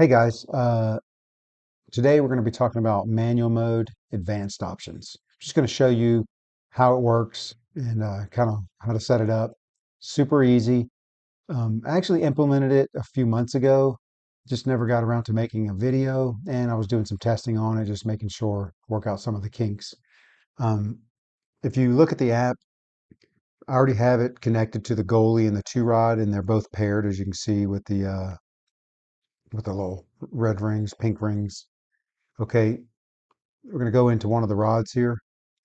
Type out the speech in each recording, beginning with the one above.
Hey guys, today we're going to be talking about manual mode advanced options. Just going to show you how it works and kind of how to set it up. Super easy. I actually implemented it a few months ago, just never got around to making a video, and I was doing some testing on it, just making sure, work out some of the kinks. Um, if you look at the app, I already have it connected to the goalie and the two rod, and they're both paired, as you can see with the little red rings, pink rings. Okay, we're going to go into one of the rods here.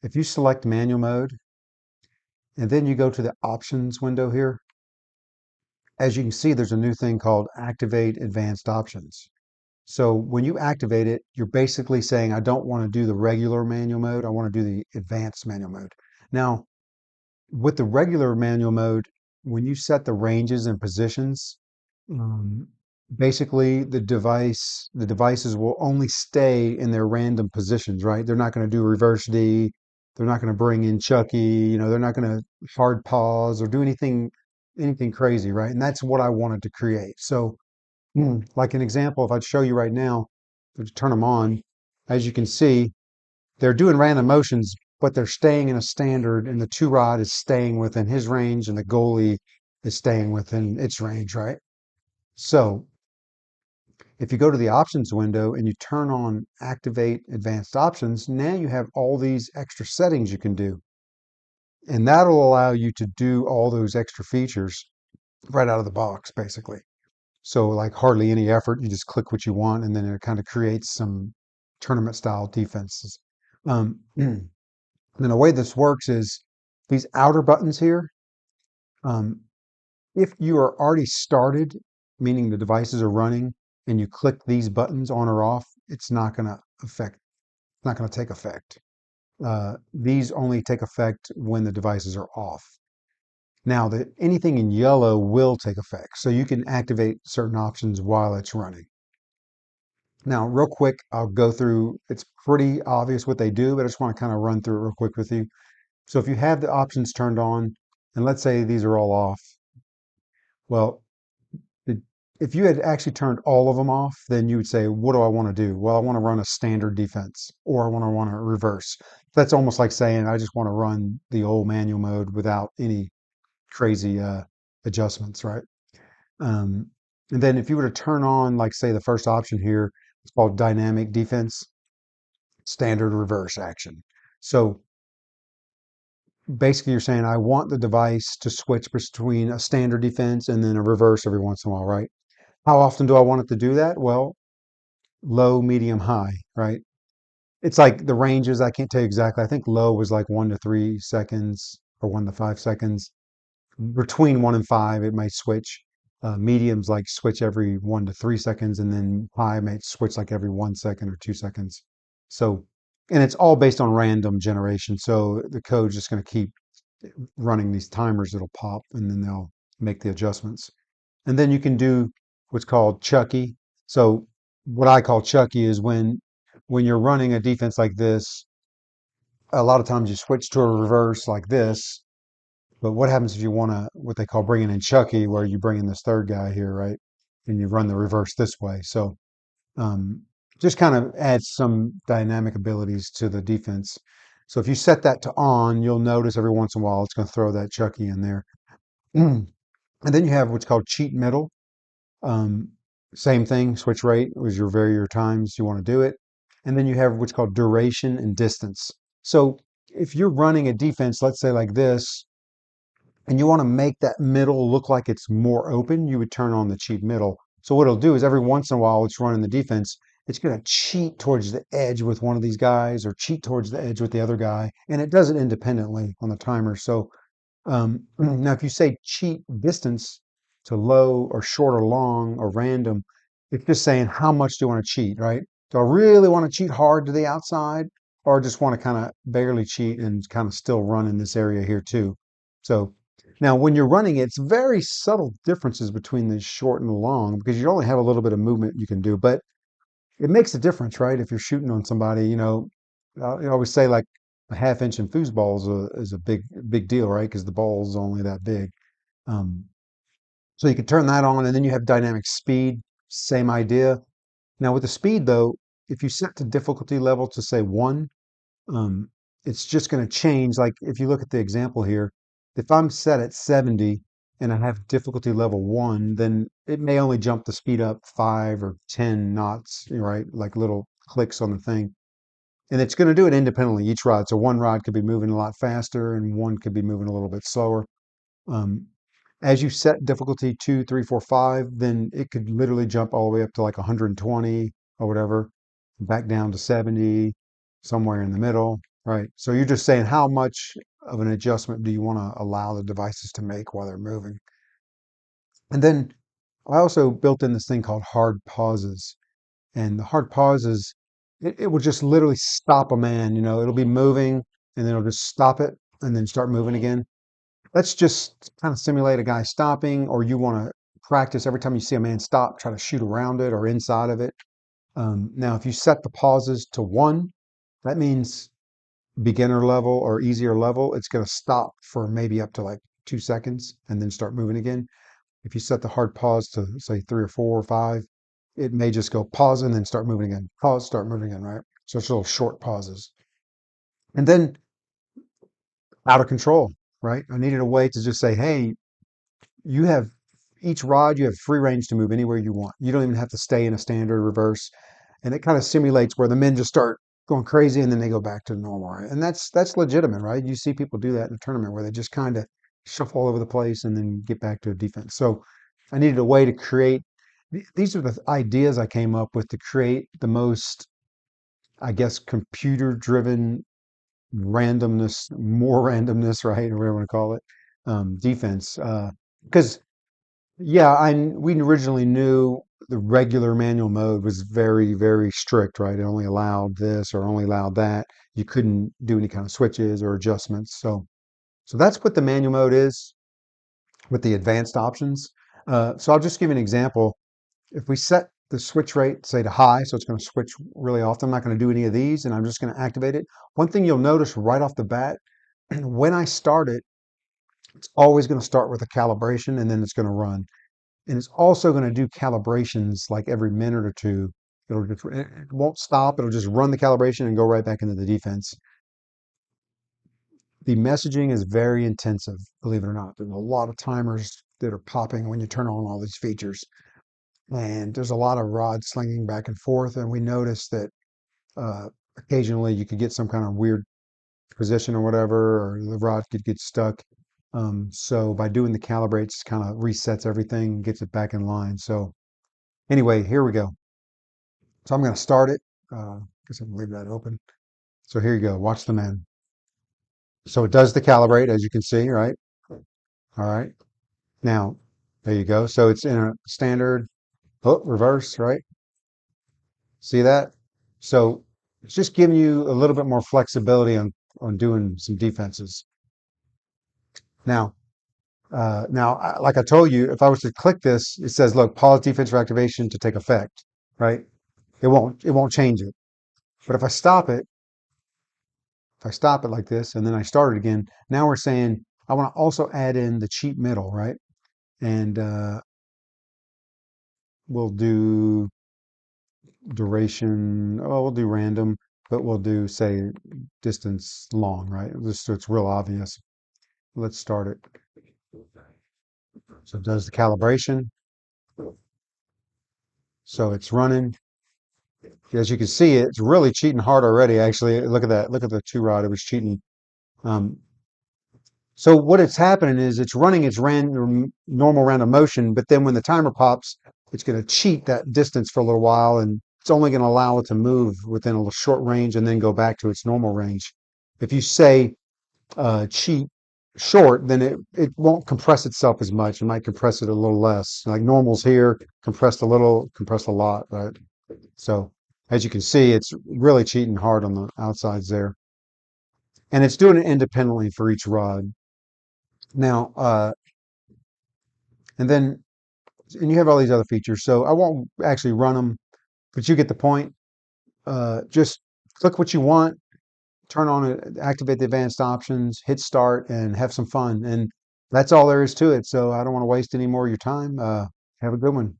If you select manual mode and then you go to the options window here, as you can see, there's a new thing called activate advanced options. So when you activate it, you're basically saying, I don't want to do the regular manual mode. I want to do the advanced manual mode. Now, with the regular manual mode, when you set the ranges and positions, um, basically the devices will only stay in their random positions, right? They're not going to do reverse D. They're not going to bring in Chucky. They're not going to hard pause or do anything crazy, right? And that's what I wanted to create. So, like an example, if I'd show you right now, if I turn them on, as you can see, they're doing random motions, but they're staying in a standard, and the two rod is staying within his range, and the goalie is staying within its range, right? So if you go to the options window and you turn on activate advanced options, now you have all these extra settings you can do. And that'll allow you to do all those extra features right out of the box, basically. So like hardly any effort, you just click what you want, and then it kind of creates some tournament style defenses. And the way this works is these outer buttons here, um, if you are already started, meaning the devices are running, and you click these buttons on or off, it's not going to take effect. These only take effect when the devices are off. Now, anything in yellow will take effect, so you can activate certain options while it's running. Now, real quick, I'll go through, it's pretty obvious what they do, but I just want to kind of run through it real quick with you. So if you have the options turned on, and let's say these are all off, well, the- if you had actually turned all of them off, then you would say, what do I want to do? Well, I want to run a standard defense, or I want to reverse. That's almost like saying, I just want to run the old manual mode without any crazy adjustments, right? Um, and then if you were to turn on, like say the first option here, it's called dynamic defense, standard reverse action. So basically you're saying, I want the device to switch between a standard defense and then a reverse every once in a while, right? How often do I want it to do that? Well, low, medium, high, right? It's like the ranges, I can't tell you exactly. I think low was like 1 to 3 seconds or 1 to 5 seconds. Between 1 and 5, it might switch. Mediums like switch every 1 to 3 seconds, and then high might switch like every 1 second or 2 seconds. So, and it's all based on random generation. So the code's just going to keep running these timers that'll pop, and then they'll make the adjustments. And then you can do what's called Chucky. So what I call Chucky is when you're running a defense like this, a lot of times you switch to a reverse like this. But what happens if you want to, what they call bringing in Chucky, where you bring in this third guy here, right? And you run the reverse this way. So um, just kind of adds some dynamic abilities to the defense. So if you set that to on, you'll notice every once in a while it's going to throw that Chucky in there. And then you have what's called cheat middle. Um, Same thing, switch rate was your vary your times you want to do it. And then you have what's called duration and distance. So if you're running a defense, let's say like this, and you want to make that middle look like it's more open, you would turn on the cheat middle. So what it'll do is every once in a while it's running the defense, it's going to cheat towards the edge with one of these guys or cheat towards the edge with the other guy. And it does it independently on the timer. So now, if you say cheat distance to low or short or long or random, it's just saying how much do you want to cheat, right? Do I really want to cheat hard to the outside, or just want to kind of barely cheat and kind of still run in this area here too? So now when you're running, it's very subtle differences between the short and the long because you only have a little bit of movement you can do, but it makes a difference, right? If you're shooting on somebody, I always say like a half inch in foosball is a big deal, right? Because the ball is only that big. Um, so you can turn that on, and then you have dynamic speed, same idea. Now with the speed though, if you set the difficulty level to say 1, um, it's just going to change. Like if you look at the example here, if I'm set at 70 and I have difficulty level 1, then it may only jump the speed up 5 or 10 knots, right? Like little clicks on the thing. And it's going to do it independently, each rod. So one rod could be moving a lot faster and one could be moving a little bit slower. Um, as you set difficulty 2, 3, 4, 5, then it could literally jump all the way up to like 120 or whatever, back down to 70, somewhere in the middle, right? So you're just saying how much of an adjustment do you want to allow the devices to make while they're moving? And then I also built in this thing called hard pauses. And the hard pauses, it will just literally stop a man. It'll be moving and then it'll just stop it and then start moving again. Let's just kind of simulate a guy stopping, or you want to practice every time you see a man stop, try to shoot around it or inside of it. Now, if you set the pauses to 1, that means beginner level or easier level, it's going to stop for maybe up to like 2 seconds and then start moving again. If you set the hard pause to say 3 or 4 or 5, it may just go pause and then start moving again. Pause, start moving again, right? So it's little short pauses. And then out of control, right? I needed a way to just say, hey, you have each rod, you have free range to move anywhere you want. You don't even have to stay in a standard reverse. And it kind of simulates where the men just start going crazy and then they go back to normal. Right? And that's legitimate, right? You see people do that in a tournament where they just kind of shuffle all over the place and then get back to a defense. So I needed a way to create. These are the ideas I came up with to create the most, I guess, computer driven randomness, more randomness, right? Or whatever you want to call it, defense. Because yeah, we originally knew the regular manual mode was very, very strict, right? It only allowed this or only allowed that. You couldn't do any kind of switches or adjustments. So that's what the manual mode is with the advanced options. So I'll just give you an example. If we set the switch rate, say to high, so it's going to switch really often. I'm not going to do any of these, and I'm just going to activate it. One thing you'll notice right off the bat, when I start it, it's always going to start with a calibration, and then it's going to run. And it's also going to do calibrations like every minute or two. It won't stop. It'll just run the calibration and go right back into the defense. The messaging is very intensive, believe it or not. There's a lot of timers that are popping when you turn on all these features. And there's a lot of rods slinging back and forth. And we noticed that occasionally you could get some kind of weird position or whatever, or the rod could get stuck. So by doing the calibrates, kind of resets everything, gets it back in line. So anyway, here we go. So I'm going to start it. Guess I can leave that open. So here you go. Watch the man. So it does the calibrate, as you can see, right? All right. Now, there you go. So it's in a standard reverse, right? See that? So it's just giving you a little bit more flexibility on doing some defenses. Now, like I told you, if I was to click this, it says, look, pause defense for activation to take effect, right? It won't change it. But if I stop it like this and then I start it again, now we're saying I want to also add in the cheap middle, right? And we'll do duration. Oh, we'll do random, but we'll do, say, distance long, right? Just so it's real obvious. Let's start it. So it does the calibration. So it's running. As you can see, it's really cheating hard already, actually. Look at that. Look at the two rod. It was cheating. Um, So what it's happening is it's running its normal random motion, but then when the timer pops, it's going to cheat that distance for a little while, and it's only going to allow it to move within a short range and then go back to its normal range. If you say cheat short, then it won't compress itself as much. It might compress it a little less. Like normal's here, compressed a little, compressed a lot, right? So as you can see, it's really cheating hard on the outsides there. And it's doing it independently for each rod. Now, and then and you have all these other features. So I won't actually run them, but you get the point. Just click what you want, turn on it, activate the advanced options, hit start, and have some fun. And that's all there is to it. So I don't want to waste any more of your time. Have a good one.